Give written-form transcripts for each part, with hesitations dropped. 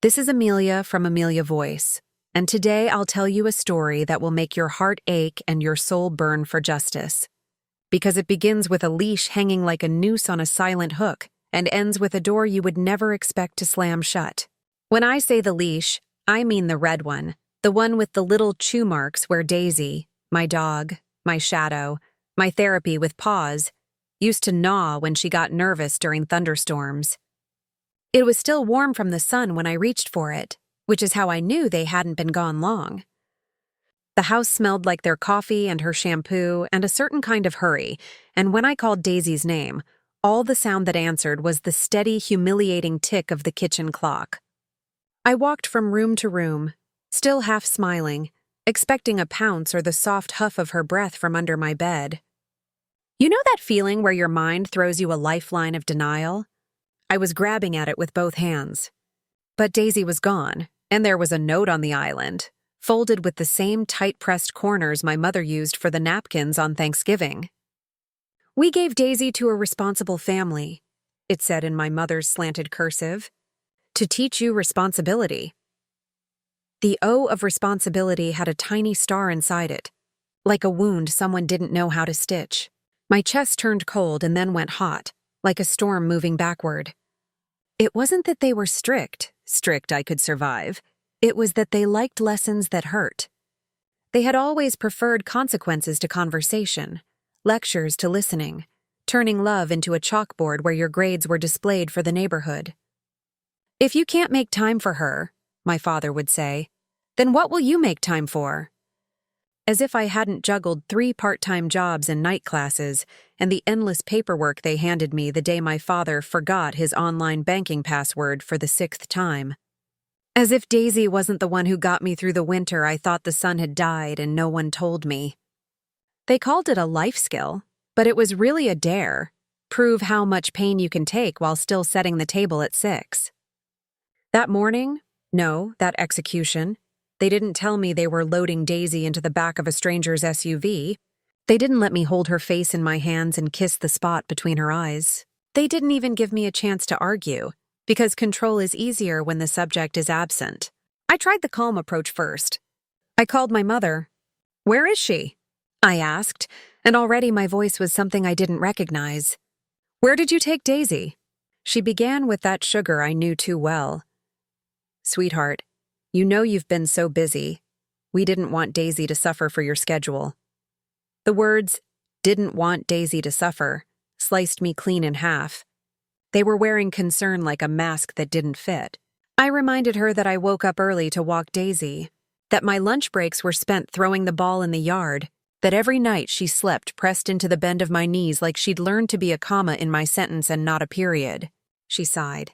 This is Amelia from Amelia Voice, and today I'll tell you a story that will make your heart ache and your soul burn for justice. Because it begins with a leash hanging like a noose on a silent hook and ends with a door you would never expect to slam shut. When I say the leash, I mean the red one, the one with the little chew marks where Daisy, my dog, my shadow, my therapy with paws, used to gnaw when she got nervous during thunderstorms. It was still warm from the sun when I reached for it, which is how I knew they hadn't been gone long. The house smelled like their coffee and her shampoo and a certain kind of hurry, and when I called Daisy's name, all the sound that answered was the steady, humiliating tick of the kitchen clock. I walked from room to room, still half smiling, expecting a pounce or the soft huff of her breath from under my bed. You know that feeling where your mind throws you a lifeline of denial? I was grabbing at it with both hands. But Daisy was gone, and there was a note on the island, folded with the same tight-pressed corners my mother used for the napkins on Thanksgiving. "We gave Daisy to a responsible family," it said in my mother's slanted cursive, "to teach you responsibility." The O of responsibility had a tiny star inside it, like a wound someone didn't know how to stitch. My chest turned cold and then went hot, like a storm moving backward. It wasn't that they were strict I could survive. It was that they liked lessons that hurt. They had always preferred consequences to conversation, lectures to listening, turning love into a chalkboard where your grades were displayed for the neighborhood. "If you can't make time for her," my father would say, "then what will you make time for?" As if I hadn't juggled 3 part-time jobs and night classes and the endless paperwork they handed me the day my father forgot his online banking password for the 6th time. As if Daisy wasn't the one who got me through the winter I thought the sun had died and no one told me. They called it a life skill, but it was really a dare. Prove how much pain you can take while still setting the table at 6. That morning, that execution, they didn't tell me they were loading Daisy into the back of a stranger's SUV. They didn't let me hold her face in my hands and kiss the spot between her eyes. They didn't even give me a chance to argue, because control is easier when the subject is absent. I tried the calm approach first. I called my mother. "Where is she?" I asked, and already my voice was something I didn't recognize. "Where did you take Daisy?" She began with that sugar I knew too well. "Sweetheart, you know you've been so busy. We didn't want Daisy to suffer for your schedule." The words, "didn't want Daisy to suffer," sliced me clean in half. They were wearing concern like a mask that didn't fit. I reminded her that I woke up early to walk Daisy, that my lunch breaks were spent throwing the ball in the yard, that every night she slept pressed into the bend of my knees like she'd learned to be a comma in my sentence and not a period. She sighed.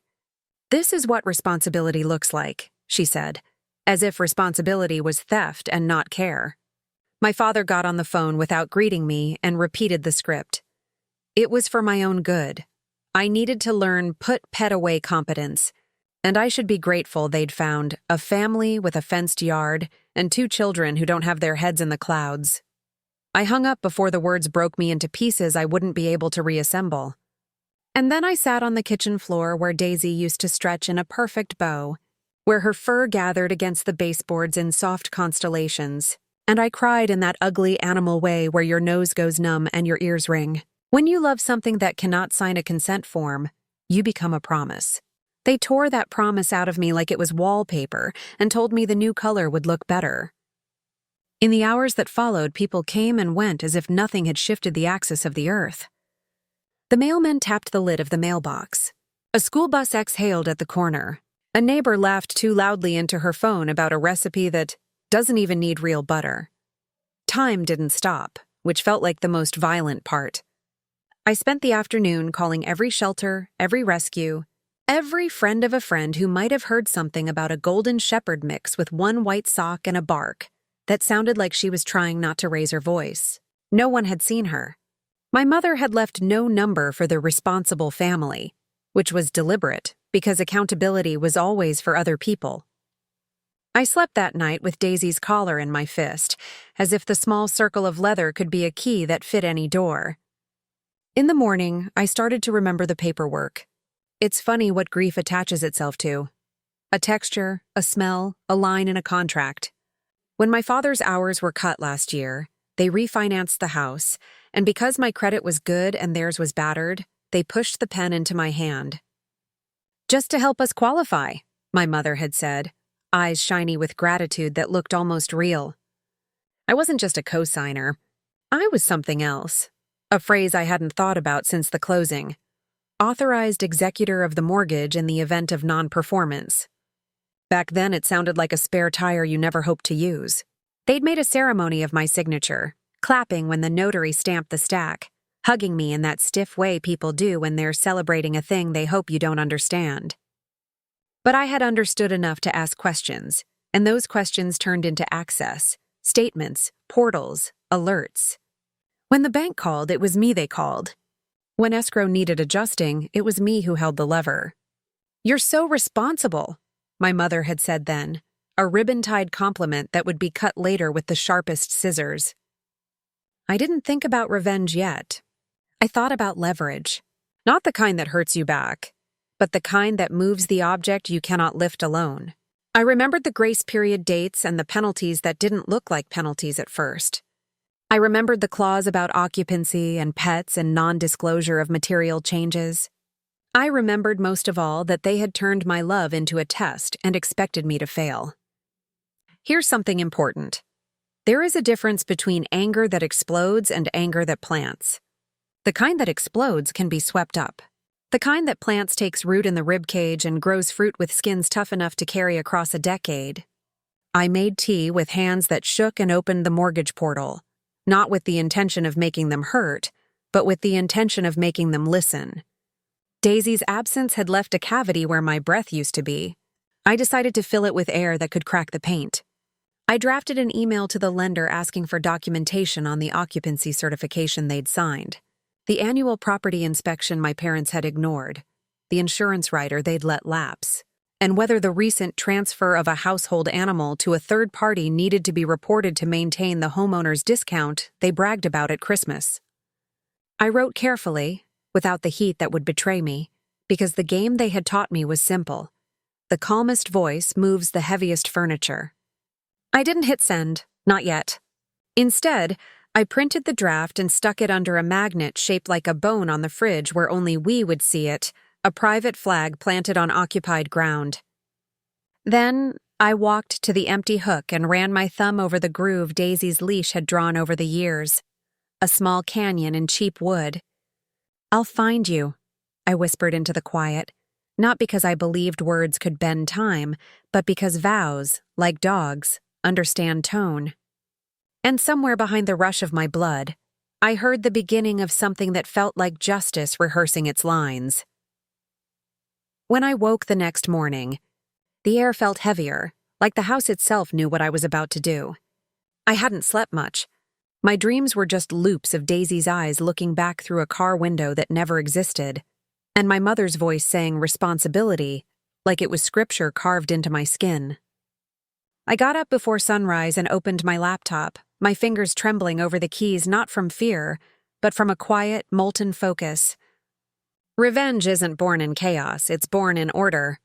"This is what responsibility looks like," she said, as if responsibility was theft and not care. My father got on the phone without greeting me and repeated the script. It was for my own good. I needed to learn put-pet-away competence, and I should be grateful they'd found a family with a fenced yard and 2 children who don't have their heads in the clouds. I hung up before the words broke me into pieces I wouldn't be able to reassemble. And then I sat on the kitchen floor where Daisy used to stretch in a perfect bow, where her fur gathered against the baseboards in soft constellations, and I cried in that ugly animal way where your nose goes numb and your ears ring. When you love something that cannot sign a consent form, you become a promise. They tore that promise out of me like it was wallpaper and told me the new color would look better. In the hours that followed, people came and went as if nothing had shifted the axis of the earth. The mailman tapped the lid of the mailbox. A school bus exhaled at the corner. A neighbor laughed too loudly into her phone about a recipe that doesn't even need real butter. Time didn't stop, which felt like the most violent part. I spent the afternoon calling every shelter, every rescue, every friend of a friend who might have heard something about a golden shepherd mix with 1 white sock and a bark that sounded like she was trying not to raise her voice. No one had seen her. My mother had left no number for the responsible family, which was deliberate because accountability was always for other people. I slept that night with Daisy's collar in my fist, as if the small circle of leather could be a key that fit any door. In the morning, I started to remember the paperwork. It's funny what grief attaches itself to. A texture, a smell, a line in a contract. When my father's hours were cut last year, they refinanced the house, and because my credit was good and theirs was battered, they pushed the pen into my hand. "Just to help us qualify," my mother had said, eyes shiny with gratitude that looked almost real. I wasn't just a co-signer. I was something else, a phrase I hadn't thought about since the closing. Authorized executor of the mortgage in the event of non-performance. Back then it sounded like a spare tire you never hoped to use. They'd made a ceremony of my signature, clapping when the notary stamped the stack, hugging me in that stiff way people do when they're celebrating a thing they hope you don't understand. But I had understood enough to ask questions, and those questions turned into access, statements, portals, alerts. When the bank called, it was me they called. When escrow needed adjusting, it was me who held the lever. "You're so responsible," my mother had said then, a ribbon-tied compliment that would be cut later with the sharpest scissors. I didn't think about revenge yet. I thought about leverage. Not the kind that hurts you back, but the kind that moves the object you cannot lift alone. I remembered the grace period dates and the penalties that didn't look like penalties at first. I remembered the clause about occupancy and pets and non-disclosure of material changes. I remembered most of all that they had turned my love into a test and expected me to fail. Here's something important. There is a difference between anger that explodes and anger that plants. The kind that explodes can be swept up. The kind that plants takes root in the ribcage and grows fruit with skins tough enough to carry across a decade. I made tea with hands that shook and opened the mortgage portal, not with the intention of making them hurt, but with the intention of making them listen. Daisy's absence had left a cavity where my breath used to be. I decided to fill it with air that could crack the paint. I drafted an email to the lender asking for documentation on the occupancy certification they'd signed, the annual property inspection my parents had ignored, the insurance rider they'd let lapse, and whether the recent transfer of a household animal to a third party needed to be reported to maintain the homeowner's discount they bragged about at Christmas. I wrote carefully, without the heat that would betray me, because the game they had taught me was simple. The calmest voice moves the heaviest furniture. I didn't hit send, not yet. Instead, I printed the draft and stuck it under a magnet shaped like a bone on the fridge where only we would see it, a private flag planted on occupied ground. Then, I walked to the empty hook and ran my thumb over the groove Daisy's leash had drawn over the years. A small canyon in cheap wood. "I'll find you," I whispered into the quiet, not because I believed words could bend time, but because vows, like dogs, understand tone. And somewhere behind the rush of my blood, I heard the beginning of something that felt like justice rehearsing its lines. When I woke the next morning, the air felt heavier, like the house itself knew what I was about to do. I hadn't slept much. My dreams were just loops of Daisy's eyes looking back through a car window that never existed, and my mother's voice saying responsibility like it was scripture carved into my skin. I got up before sunrise and opened my laptop, my fingers trembling over the keys not from fear, but from a quiet, molten focus. Revenge isn't born in chaos, it's born in order.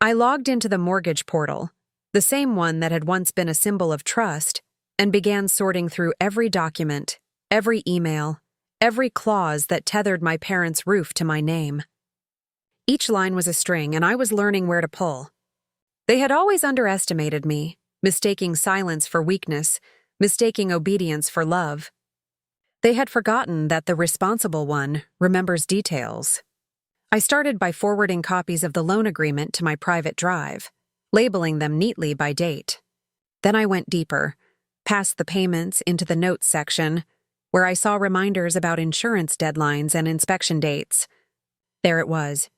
I logged into the mortgage portal, the same one that had once been a symbol of trust, and began sorting through every document, every email, every clause that tethered my parents' roof to my name. Each line was a string, and I was learning where to pull. They had always underestimated me, mistaking silence for weakness, mistaking obedience for love. They had forgotten that the responsible one remembers details. I started by forwarding copies of the loan agreement to my private drive, labeling them neatly by date. Then I went deeper, past the payments into the notes section, where I saw reminders about insurance deadlines and inspection dates. There it was.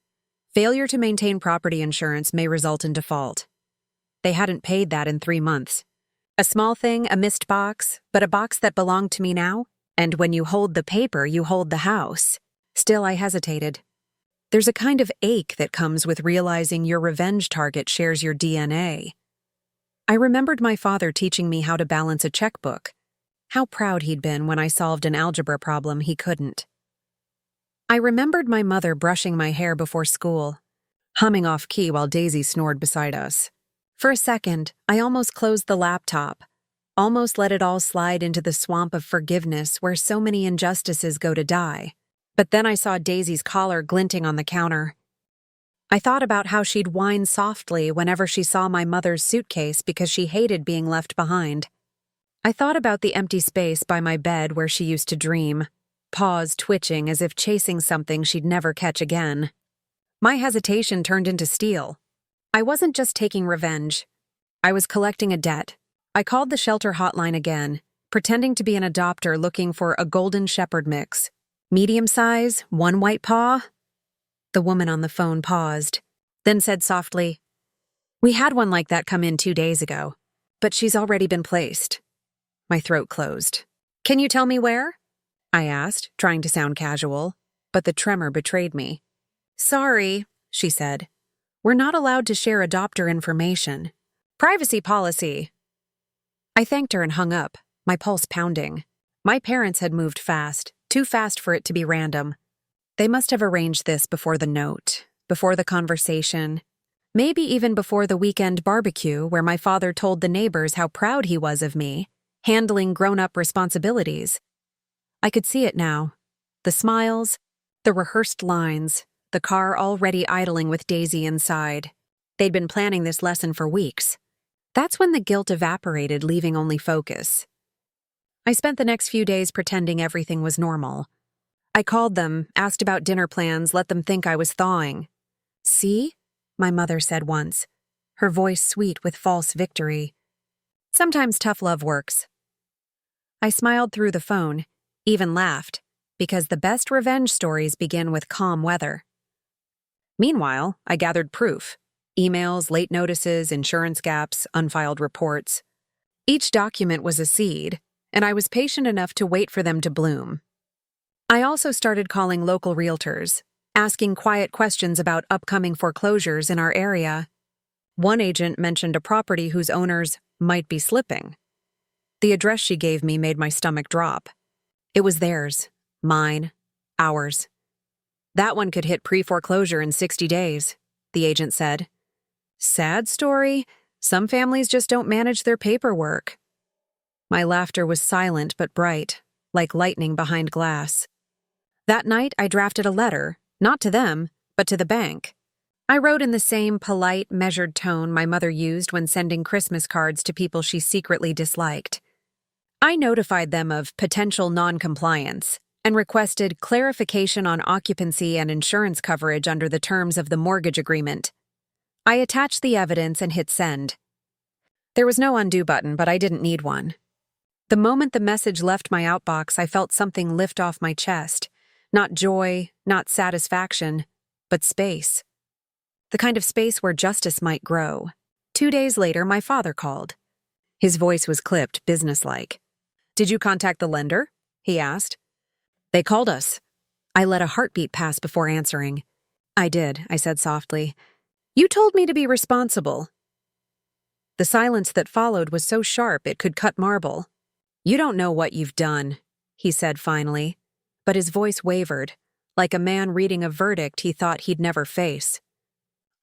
Failure to maintain property insurance may result in default. They hadn't paid that in 3 months. A small thing, a missed box, but a box that belonged to me now, and when you hold the paper, you hold the house. Still, I hesitated. There's a kind of ache that comes with realizing your revenge target shares your DNA. I remembered my father teaching me how to balance a checkbook. How proud he'd been when I solved an algebra problem he couldn't. I remembered my mother brushing my hair before school. humming off-key while Daisy snored beside us. For a second, I almost closed the laptop, almost let it all slide into the swamp of forgiveness where so many injustices go to die. But then I saw Daisy's collar glinting on the counter. I thought about how she'd whine softly whenever she saw my mother's suitcase because she hated being left behind. I thought about the empty space by my bed where she used to dream, paws twitching as if chasing something she'd never catch again. My hesitation turned into steel. I wasn't just taking revenge. I was collecting a debt. I called the shelter hotline again, pretending to be an adopter looking for a golden shepherd mix. Medium size, one white paw? The woman on the phone paused, then said softly, "We had one like that come in 2 days ago, but she's already been placed." My throat closed. "Can you tell me where?" I asked, trying to sound casual, but the tremor betrayed me. "Sorry," she said. "We're not allowed to share adopter information. Privacy policy." I thanked her and hung up, my pulse pounding. My parents had moved fast, too fast for it to be random. They must have arranged this before the note, before the conversation, maybe even before the weekend barbecue where my father told the neighbors how proud he was of me, handling grown-up responsibilities. I could see it now. The smiles, the rehearsed lines, the car already idling with Daisy inside. They'd been planning this lesson for weeks. That's when the guilt evaporated, leaving only focus. I spent the next few days pretending everything was normal. I called them, asked about dinner plans, let them think I was thawing. "See?" my mother said once, her voice sweet with false victory. Sometimes tough love works. I smiled through the phone, even laughed, because the best revenge stories begin with calm weather. Meanwhile, I gathered proof. Emails, late notices, insurance gaps, unfiled reports. Each document was a seed, and I was patient enough to wait for them to bloom. I also started calling local realtors, asking quiet questions about upcoming foreclosures in our area. One agent mentioned a property whose owners might be slipping. The address she gave me made my stomach drop. It was theirs, mine, ours. That one could hit pre-foreclosure in 60 days, the agent said. Sad story. Some families just don't manage their paperwork. My laughter was silent but bright, like lightning behind glass. That night, I drafted a letter, not to them, but to the bank. I wrote in the same polite, measured tone my mother used when sending Christmas cards to people she secretly disliked. I notified them of potential non-compliance and requested clarification on occupancy and insurance coverage under the terms of the mortgage agreement. I attached the evidence and hit send. There was no undo button, but I didn't need one. The moment the message left my outbox, I felt something lift off my chest. Not joy, not satisfaction, but space. The kind of space where justice might grow. 2 days later, my father called. His voice was clipped, businesslike. "Did you contact the lender?" he asked. "They called us." I let a heartbeat pass before answering. "I did," I said softly. "You told me to be responsible." The silence that followed was so sharp it could cut marble. "You don't know what you've done," he said finally, but his voice wavered, like a man reading a verdict he thought he'd never face.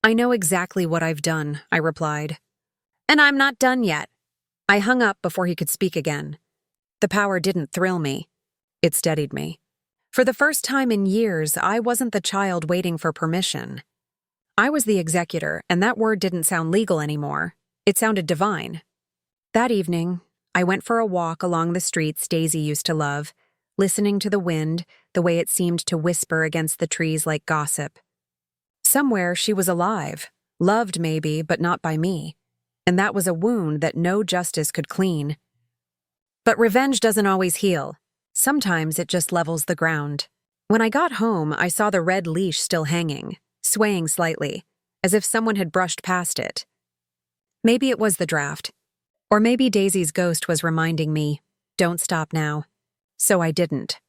"I know exactly what I've done," I replied. "And I'm not done yet." I hung up before he could speak again. The power didn't thrill me. It steadied me. For the first time in years, I wasn't the child waiting for permission. I was the executor, and that word didn't sound legal anymore. It sounded divine. That evening, I went for a walk along the streets Daisy used to love, listening to the wind, the way it seemed to whisper against the trees like gossip. Somewhere she was alive, loved maybe, but not by me, and that was a wound that no justice could clean. But revenge doesn't always heal. Sometimes it just levels the ground. When I got home, I saw the red leash still hanging, swaying slightly, as if someone had brushed past it. Maybe it was the draft. Or maybe Daisy's ghost was reminding me, don't stop now. So I didn't.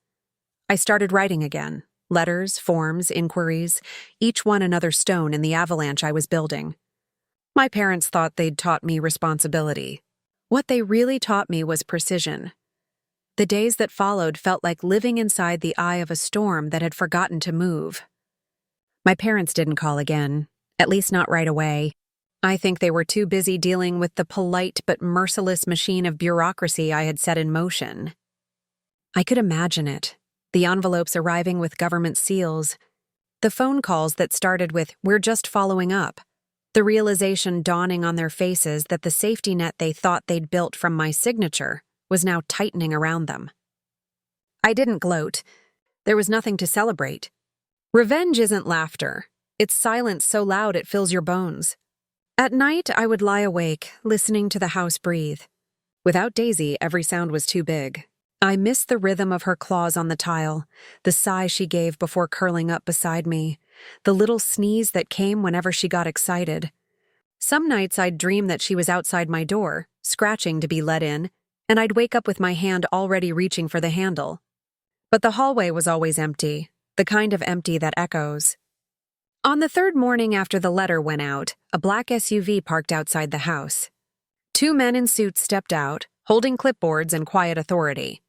I started writing again. Letters, forms, inquiries, each one another stone in the avalanche I was building. My parents thought they'd taught me responsibility. What they really taught me was precision. The days that followed felt like living inside the eye of a storm that had forgotten to move. My parents didn't call again, At least not right away. I think they were too busy dealing with the polite but merciless machine of bureaucracy I had set in motion. I could imagine it. The envelopes arriving with government seals. The phone calls that started with, "We're just following up." The realization dawning on their faces that the safety net they thought they'd built from my signature was now tightening around them. I didn't gloat. There was nothing to celebrate. Revenge isn't laughter. It's silence so loud it fills your bones. At night, I would lie awake, listening to the house breathe. Without Daisy, every sound was too big. I missed the rhythm of her claws on the tile, the sigh she gave before curling up beside me, the little sneeze that came whenever she got excited. Some nights I'd dream that she was outside my door, scratching to be let in, and I'd wake up with my hand already reaching for the handle. But the hallway was always empty, the kind of empty that echoes. On the third morning after the letter went out, a black SUV parked outside the house. 2 men in suits stepped out, holding clipboards and quiet authority.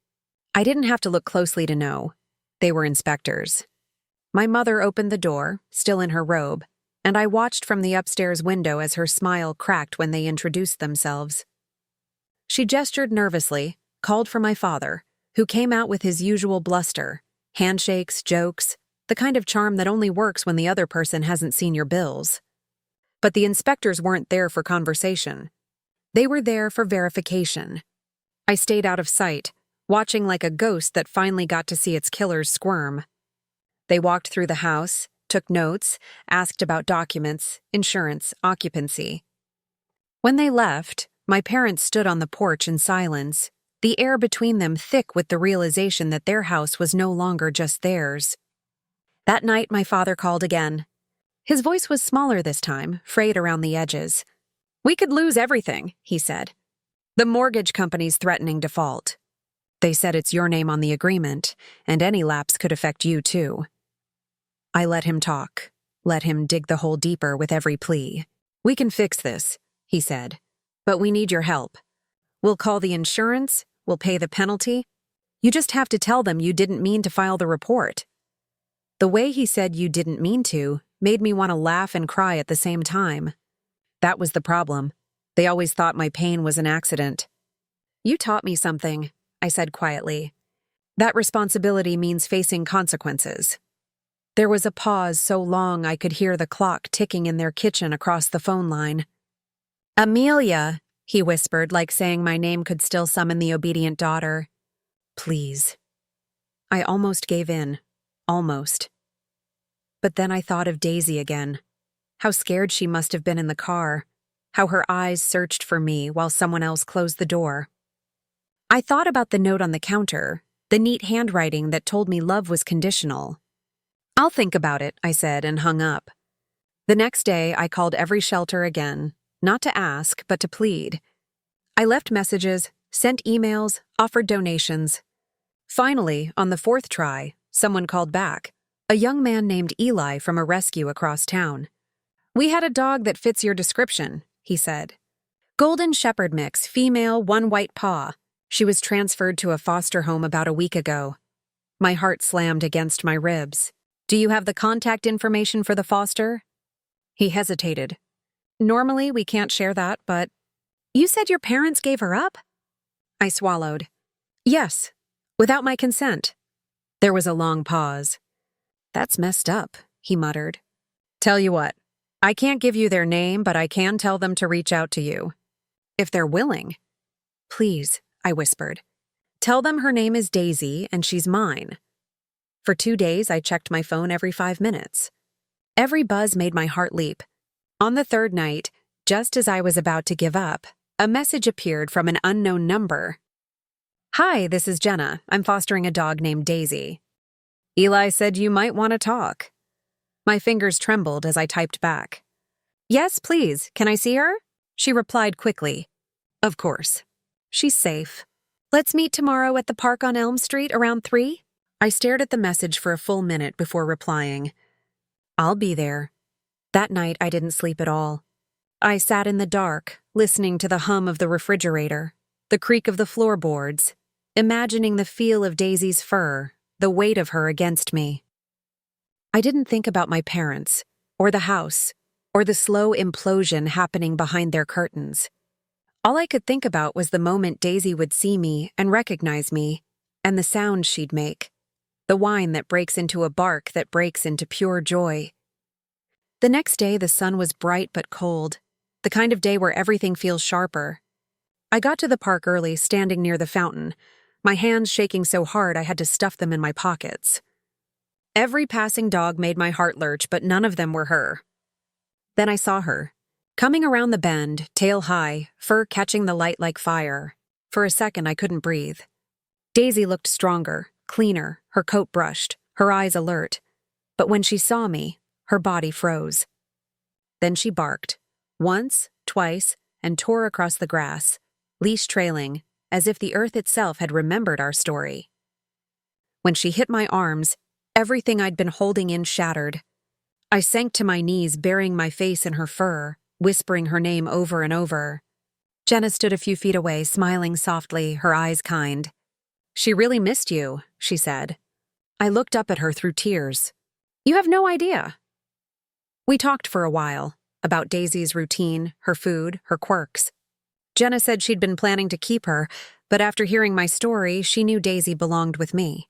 I didn't have to look closely to know. They were inspectors. My mother opened the door, still in her robe, and I watched from the upstairs window as her smile cracked when they introduced themselves. She gestured nervously, called for my father, who came out with his usual bluster, handshakes, jokes, the kind of charm that only works when the other person hasn't seen your bills. But the inspectors weren't there for conversation. They were there for verification. I stayed out of sight, watching like a ghost that finally got to see its killers squirm. They walked through the house, took notes, asked about documents, insurance, occupancy. When they left, my parents stood on the porch in silence, the air between them thick with the realization that their house was no longer just theirs. That night, my father called again. His voice was smaller this time, frayed around the edges. "We could lose everything," he said. "The mortgage company's threatening default. They said it's your name on the agreement, and any lapse could affect you too." I let him talk, let him dig the hole deeper with every plea. "We can fix this," he said, "but we need your help. We'll call the insurance, we'll pay the penalty. You just have to tell them you didn't mean to file the report." The way he said "you didn't mean to" made me want to laugh and cry at the same time. That was the problem. They always thought my pain was an accident. "You taught me something," I said quietly. "That responsibility means facing consequences." There was a pause so long I could hear the clock ticking in their kitchen across the phone line. "Amelia," he whispered, like saying my name could still summon the obedient daughter. "Please." I almost gave in. Almost. But then I thought of Daisy again. How scared she must have been in the car. How her eyes searched for me while someone else closed the door. I thought about the note on the counter, the neat handwriting that told me love was conditional. "I'll think about it," I said and hung up. The next day, I called every shelter again, not to ask, but to plead. I left messages, sent emails, offered donations. Finally, on the 4th try, someone called back, a young man named Eli from a rescue across town. "We had a dog that fits your description," he said. "Golden Shepherd mix, female, 1 white paw. She was transferred to a foster home about a week ago." My heart slammed against my ribs. "Do you have the contact information for the foster?" He hesitated. "Normally, we can't share that, but—" "You said your parents gave her up?" I swallowed. "Yes, without my consent." There was a long pause. "That's messed up," he muttered. "Tell you what, I can't give you their name, but I can tell them to reach out to you. If they're willing." "Please," I whispered. "Tell them her name is Daisy and she's mine." For 2 days, I checked my phone every 5 minutes. Every buzz made my heart leap. On the 3rd night, just as I was about to give up, a message appeared from an unknown number. "Hi, this is Jenna. I'm fostering a dog named Daisy. Eli said you might want to talk." My fingers trembled as I typed back. "Yes, please. Can I see her?" She replied quickly. "Of course. She's safe. Let's meet tomorrow at the park on Elm Street around 3? I stared at the message for a full minute before replying. "I'll be there." That night, I didn't sleep at all. I sat in the dark, listening to the hum of the refrigerator, the creak of the floorboards, imagining the feel of Daisy's fur, the weight of her against me. I didn't think about my parents, or the house, or the slow implosion happening behind their curtains. All I could think about was the moment Daisy would see me and recognize me, and the sound she'd make. The whine that breaks into a bark that breaks into pure joy. The next day, the sun was bright but cold, the kind of day where everything feels sharper. I got to the park early, standing near the fountain, my hands shaking so hard I had to stuff them in my pockets. Every passing dog made my heart lurch, but none of them were her. Then I saw her, coming around the bend, tail high, fur catching the light like fire. For a second, I couldn't breathe. Daisy looked stronger, cleaner, her coat brushed, her eyes alert. But when she saw me, her body froze. Then she barked, once, twice, and tore across the grass, leash trailing, as if the earth itself had remembered our story. When she hit my arms, everything I'd been holding in shattered. I sank to my knees, burying my face in her fur, whispering her name over and over. Jenna stood a few feet away, smiling softly, her eyes kind. "She really missed you," she said. I looked up at her through tears. "You have no idea." We talked for a while, about Daisy's routine, her food, her quirks. Jenna said she'd been planning to keep her, but after hearing my story, she knew Daisy belonged with me.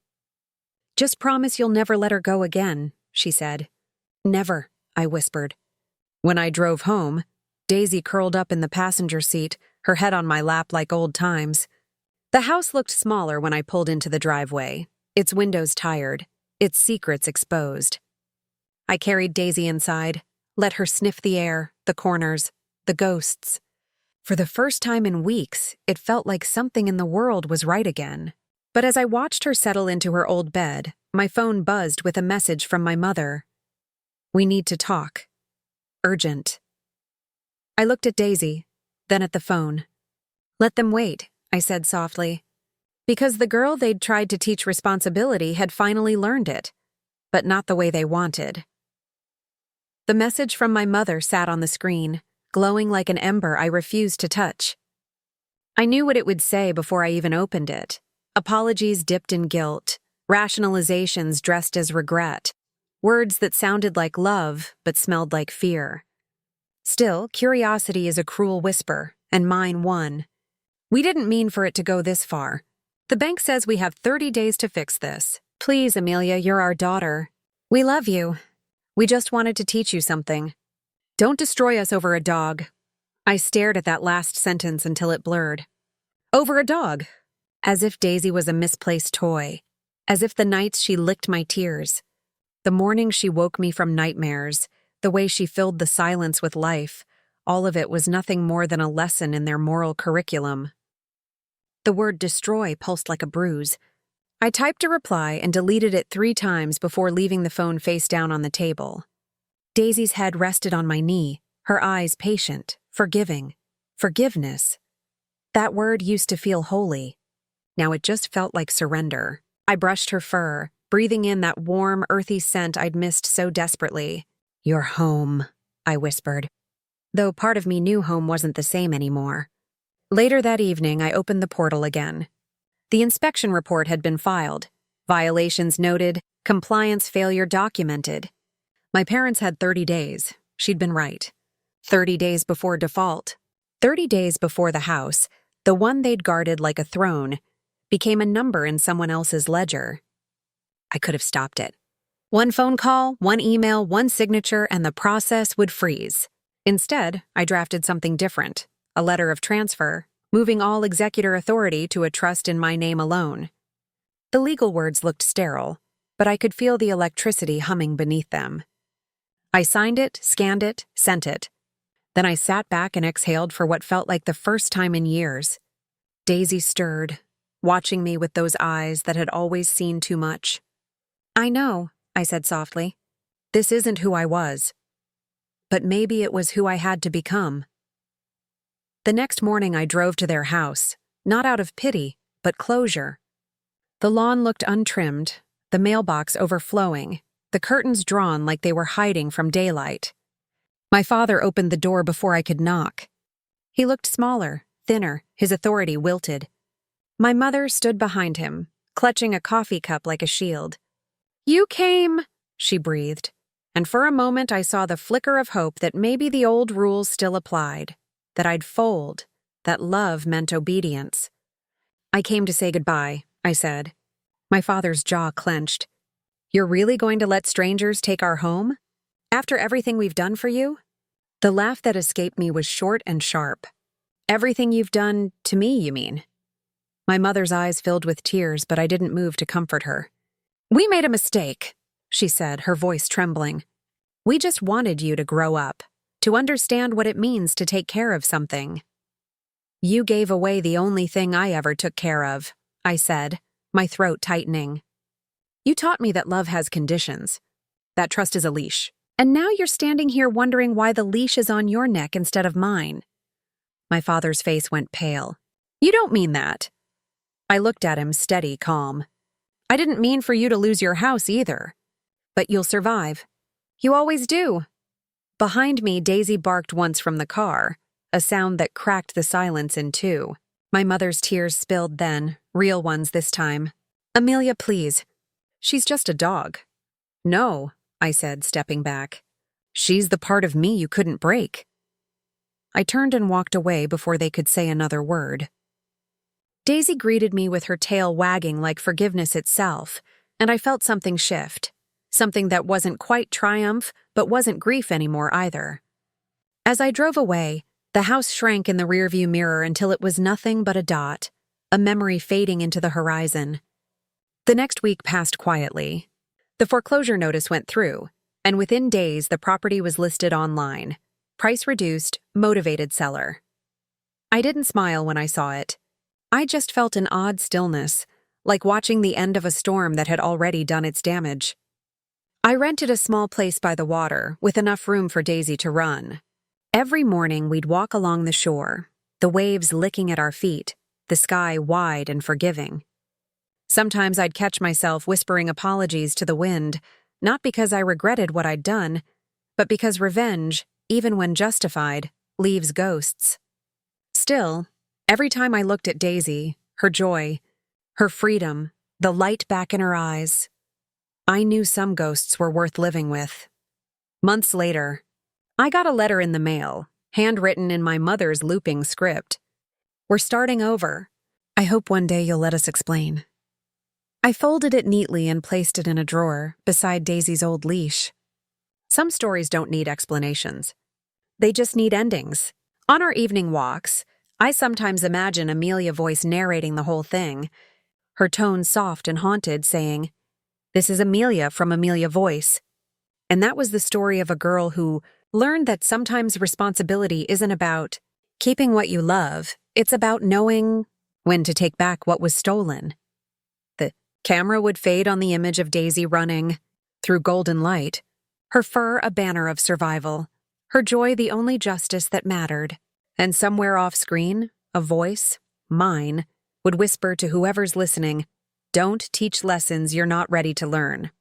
"Just promise you'll never let her go again," she said. "Never," I whispered. When I drove home, Daisy curled up in the passenger seat, her head on my lap like old times. The house looked smaller when I pulled into the driveway, its windows tired, its secrets exposed. I carried Daisy inside, let her sniff the air, the corners, the ghosts. For the first time in weeks, it felt like something in the world was right again. But as I watched her settle into her old bed, my phone buzzed with a message from my mother. "We need to talk. Urgent." I looked at Daisy, then at the phone. "Let them wait," I said softly. Because the girl they'd tried to teach responsibility had finally learned it, but not the way they wanted. The message from my mother sat on the screen, glowing like an ember I refused to touch. I knew what it would say before I even opened it. Apologies dipped in guilt, rationalizations dressed as regret, words that sounded like love but smelled like fear. Still, curiosity is a cruel whisper, and mine won. "We didn't mean for it to go this far. The bank says we have 30 days to fix this. Please, Amelia, you're our daughter. We love you. We just wanted to teach you something. Don't destroy us over a dog." I stared at that last sentence until it blurred. Over a dog. As if Daisy was a misplaced toy. As if the nights she licked my tears. The morning she woke me from nightmares. The way she filled the silence with life. All of it was nothing more than a lesson in their moral curriculum. The word destroy pulsed like a bruise. I typed a reply and deleted it 3 times before leaving the phone face down on the table. Daisy's head rested on my knee, her eyes patient, forgiving. Forgiveness. That word used to feel holy. Now it just felt like surrender. I brushed her fur, breathing in that warm, earthy scent I'd missed so desperately. "You're home," I whispered, though part of me knew home wasn't the same anymore. Later that evening, I opened the portal again. The inspection report had been filed. Violations noted, compliance failure documented. My parents had 30 days. She'd been right. 30 days before default. 30 days before the house, the one they'd guarded like a throne, became a number in someone else's ledger. I could have stopped it. One phone call, one email, one signature, and the process would freeze. Instead, I drafted something different. A letter of transfer, moving all executor authority to a trust in my name alone. The legal words looked sterile, but I could feel the electricity humming beneath them. I signed it, scanned it, sent it. Then I sat back and exhaled for what felt like the first time in years. Daisy stirred, watching me with those eyes that had always seen too much. "I know," I said softly. "This isn't who I was. But maybe it was who I had to become." The next morning I drove to their house, not out of pity, but closure. The lawn looked untrimmed, the mailbox overflowing, the curtains drawn like they were hiding from daylight. My father opened the door before I could knock. He looked smaller, thinner, his authority wilted. My mother stood behind him, clutching a coffee cup like a shield. "You came," she breathed, and for a moment I saw the flicker of hope that maybe the old rules still applied, that I'd fold, that love meant obedience. "I came to say goodbye," I said. My father's jaw clenched. "You're really going to let strangers take our home? After everything we've done for you?" The laugh that escaped me was short and sharp. "Everything you've done to me, you mean?" My mother's eyes filled with tears, but I didn't move to comfort her. "We made a mistake," she said, her voice trembling. "We just wanted you to grow up, to understand what it means to take care of something." "You gave away the only thing I ever took care of," I said, my throat tightening. "You taught me that love has conditions, that trust is a leash, and now you're standing here wondering why the leash is on your neck instead of mine." My father's face went pale. "You don't mean that." I looked at him, steady, calm. "I didn't mean for you to lose your house either. But you'll survive. You always do." Behind me, Daisy barked once from the car, a sound that cracked the silence in two. My mother's tears spilled then, real ones this time. "Amelia, please. She's just a dog." "No," I said, stepping back. "She's the part of me you couldn't break." I turned and walked away before they could say another word. Daisy greeted me with her tail wagging like forgiveness itself, and I felt something shift. Something that wasn't quite triumph, but wasn't grief anymore either. As I drove away, the house shrank in the rearview mirror until it was nothing but a dot, a memory fading into the horizon. The next week passed quietly. The foreclosure notice went through, and within days the property was listed online. Price reduced, motivated seller. I didn't smile when I saw it. I just felt an odd stillness, like watching the end of a storm that had already done its damage. I rented a small place by the water, with enough room for Daisy to run. Every morning we'd walk along the shore, the waves licking at our feet, the sky wide and forgiving. Sometimes I'd catch myself whispering apologies to the wind, not because I regretted what I'd done, but because revenge, even when justified, leaves ghosts. Still, every time I looked at Daisy, her joy, her freedom, the light back in her eyes, I knew some ghosts were worth living with. Months later, I got a letter in the mail, handwritten in my mother's looping script. "We're starting over. I hope one day you'll let us explain." I folded it neatly and placed it in a drawer beside Daisy's old leash. Some stories don't need explanations. They just need endings. On our evening walks, I sometimes imagine Amelia voice narrating the whole thing, her tone soft and haunted, saying, "This is Amelia from Amelia Voice." And that was the story of a girl who learned that sometimes responsibility isn't about keeping what you love, it's about knowing when to take back what was stolen. The camera would fade on the image of Daisy running through golden light, her fur a banner of survival, her joy the only justice that mattered. And somewhere off screen, a voice, mine, would whisper to whoever's listening, "Don't teach lessons you're not ready to learn."